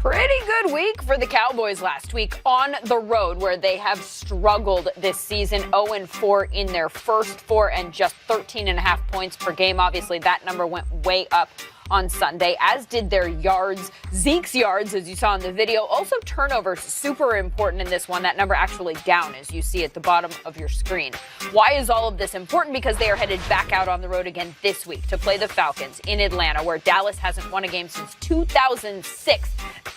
Pretty good week for the Cowboys last week on the road, where they have struggled this season. 0-4 in their first four and just 13.5 points per game. Obviously, that number went way up on Sunday, as did their yards. Zeke's yards, as you saw in the video. Also, turnovers, super important in this one. That number actually down, as you see at the bottom of your screen. Why is all of this important? Because they are headed back out on the road again this week to play the Falcons in Atlanta, where Dallas hasn't won a game since 2006.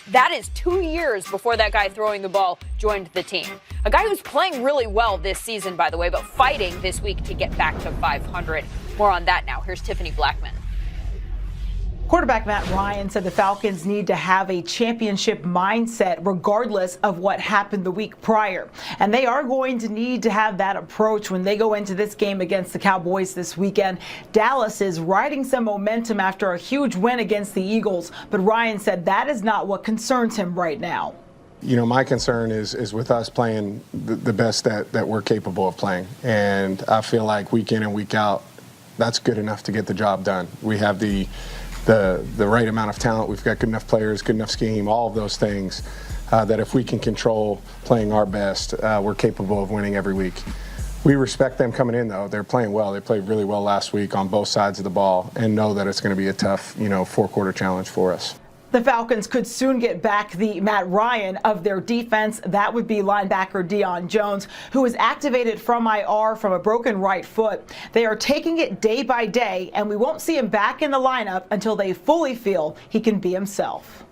That is 2 years before that guy throwing the ball joined the team. A guy who's playing really well this season, by the way, but fighting this week to get back to 500. More on that now. Here's Tiffany Blackman. Quarterback Matt Ryan said the Falcons need to have a championship mindset regardless of what happened the week prior. And they are going to need to have that approach when they go into this game against the Cowboys this weekend. Dallas is riding some momentum after a huge win against the Eagles, but Ryan said that is not what concerns him right now. You know, my concern is with us playing the best that we're capable of playing. And I feel like week in and week out, that's good enough to get the job done. We have the right amount of talent. We've got good enough players, good enough scheme, all of those things that if we can control playing our best, we're capable of winning every week. We respect them coming in, though. They're playing well. They played really well last week on both sides of the ball, and know that it's going to be a tough, four-quarter challenge for us. The Falcons could soon get back the Matt Ryan of their defense. That would be linebacker Deion Jones, who was activated from IR from a broken right foot. They are taking it day by day, and we won't see him back in the lineup until they fully feel he can be himself.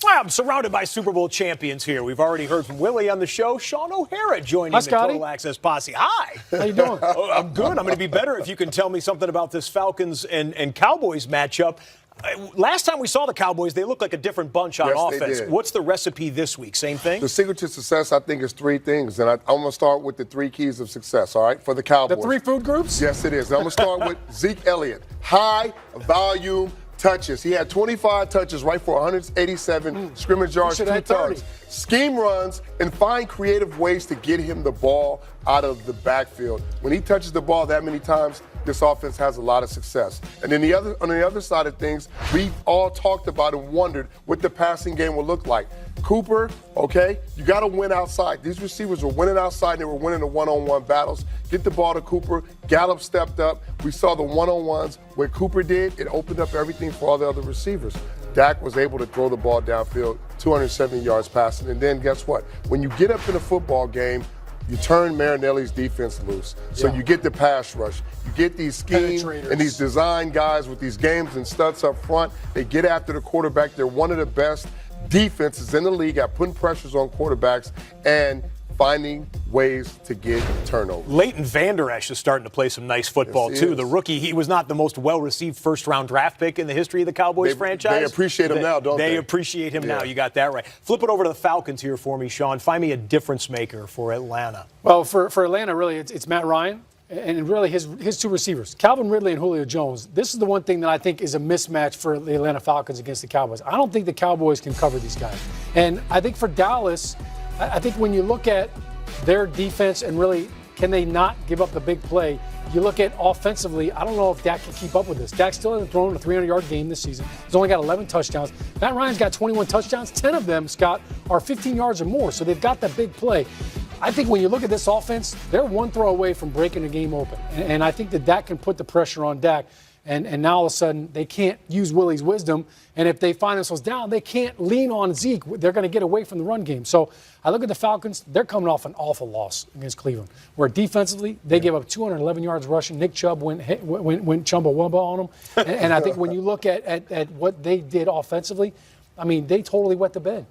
I'm surrounded by Super Bowl champions here. We've already heard from Willie on the show. Sean O'Hara joining the Total Access Posse. Hi. How you doing? I'm good. I'm going to be better if you can tell me something about this Falcons and Cowboys matchup. Last time we saw the Cowboys, they looked like a different bunch on offense. What's the recipe this week? Same thing? The secret to success, I think, is three things. And I'm going to start with the three keys of success, all right, for the Cowboys. The three food groups? Yes, it is. And I'm going to start with Zeke Elliott. High volume touches. He had 25 touches, right, for 187 scrimmage yards, 2 touchdowns. Scheme runs and find creative ways to get him the ball out of the backfield. When he touches the ball that many times, this offense has a lot of success. And then on the other side of things, we all talked about and wondered what the passing game will look like. Cooper, okay, you got to win outside. These receivers were winning outside, and they were winning the one-on-one battles. Get the ball to Cooper. Gallup stepped up. We saw the one-on-ones. What Cooper did, it opened up everything for all the other receivers. Dak was able to throw the ball downfield, 270 yards passing. And then guess what? When you get up in a football game, you turn Marinelli's defense loose. So you get the pass rush. You get these scheme and these design guys with these games and studs up front. They get after the quarterback. They're one of the best defenses in the league at putting pressures on quarterbacks and finding ways to get turnovers. Leighton Vander Esch is starting to play some nice football, too. The rookie, he was not the most well-received first-round draft pick in the history of the Cowboys franchise. They appreciate him now, don't they? They appreciate him now. You got that right. Flip it over to the Falcons here for me, Sean. Find me a difference maker for Atlanta. Well, for Atlanta, really, it's Matt Ryan and really his two receivers, Calvin Ridley and Julio Jones. This is the one thing that I think is a mismatch for the Atlanta Falcons against the Cowboys. I don't think the Cowboys can cover these guys. And I think for Dallas, I think when you look at their defense and really can they not give up the big play, you look at offensively, I don't know if Dak can keep up with this. Dak still hasn't thrown a 300-yard game this season. He's only got 11 touchdowns. Matt Ryan's got 21 touchdowns. 10 of them, Scott, are 15 yards or more, so they've got that big play. I think when you look at this offense, they're one throw away from breaking the game open. And I think that can put the pressure on Dak. And now all of a sudden they can't use Willie's wisdom. And if they find themselves down, they can't lean on Zeke. They're going to get away from the run game. So I look at the Falcons. They're coming off an awful loss against Cleveland, where defensively they gave up 211 yards rushing. Nick Chubb went Chumbawamba on them. And I think when you look at what they did offensively, I mean, they totally wet the bed.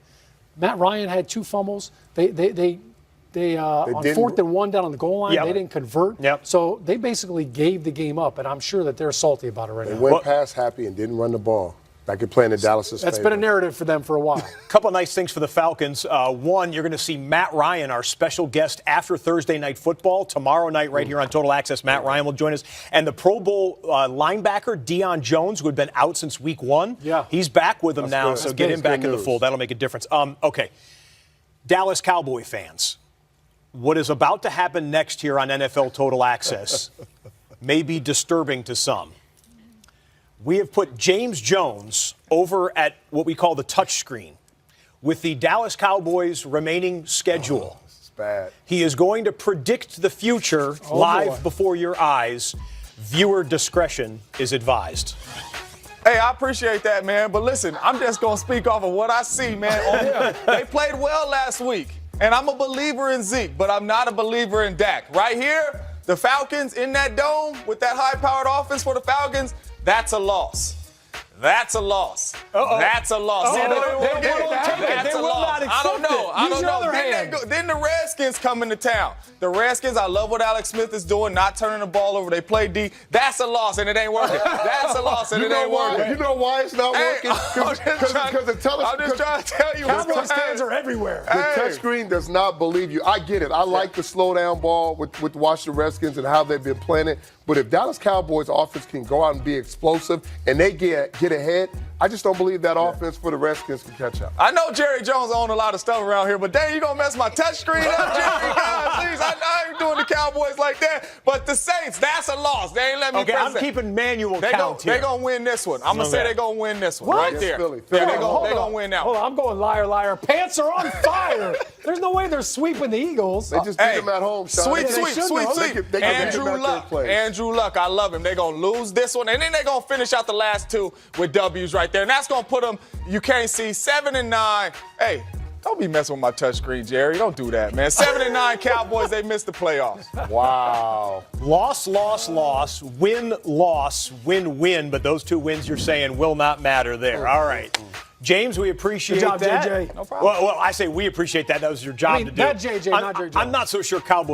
Matt Ryan had 2 fumbles. They on 4th and 1 down on the goal line, they didn't convert. So they basically gave the game up, and I'm sure that they're salty about it right now. They went pass happy and didn't run the ball. Back in playing in Dallas's That's favor. been a narrative for them for a while. A couple of nice things for the Falcons. One, you're going to see Matt Ryan, our special guest after Thursday Night Football. Tomorrow night right here on Total Access, Matt Ryan will join us. And the Pro Bowl linebacker, Deion Jones, who had been out since week 1, he's back with them now, so get him back in the fold. That'll make a difference. Okay, Dallas Cowboy fans. What is about to happen next here on NFL Total Access may be disturbing to some. We have put James Jones over at what we call the touch screen. With the Dallas Cowboys remaining schedule, It's bad. he is going to predict the future live before your eyes. Viewer discretion is advised. Hey, I appreciate that, man. But listen, I'm just going to speak off of what I see, man. They played well last week, and I'm a believer in Zeke, but I'm not a believer in Dak. Right here, the Falcons in that dome with that high-powered offense for the Falcons, that's a loss. That's a loss. That's a loss. They won't take it. That's They a will loss. not I don't accept know. it. I Use don't your know. other hand. Then the Redskins come into town. The Redskins, I love what Alex Smith is doing, not turning the ball over. They play D. That's a loss, and it ain't working. That's a loss, and it ain't working. You know why it's not Hey, working? I'm just trying to tell you. Cowboys fans are everywhere. The touchscreen does not believe you. I get it. I like the slow down ball with Washington Redskins and how they've been playing it. But if Dallas Cowboys offense can go out and be explosive and they get ahead, I just don't believe that offense for the Redskins can catch up. I know Jerry Jones owns a lot of stuff around here, but dang, you gonna mess my touchscreen up, Jerry? God, please, I ain't doing the Cowboys like that. But the Saints, that's a loss. They ain't let me Okay, press I'm it. keeping manual count here. They gonna win this one. I'm gonna say they gonna win this one right there. Philly. Yeah, they Hold gonna on. win that Hold one. on, I'm going liar, liar. Pants are on fire. There's no way they're sweeping the Eagles. They just beat them at home, Sean. Sweet, they sweet, should, sweet, though. sweet. They can beat them Andrew at their Luck. place. Andrew Luck, I love him. They're going to lose this one, and then they're going to finish out the last two with W's right there. And that's going to put them, you can't see, 7-9. Hey, don't be messing with my touchscreen, Jerry. Don't do that, man. 7-9 Cowboys, they missed the playoffs. Wow. Loss, loss, loss, win, loss, win, win. But those two wins you're saying will not matter there. All right. James, we appreciate Good job, that. JJ. No problem. Well, I say we appreciate that. That was your job I mean, to do. that JJ, not JJ. I'm not so sure Cowboys.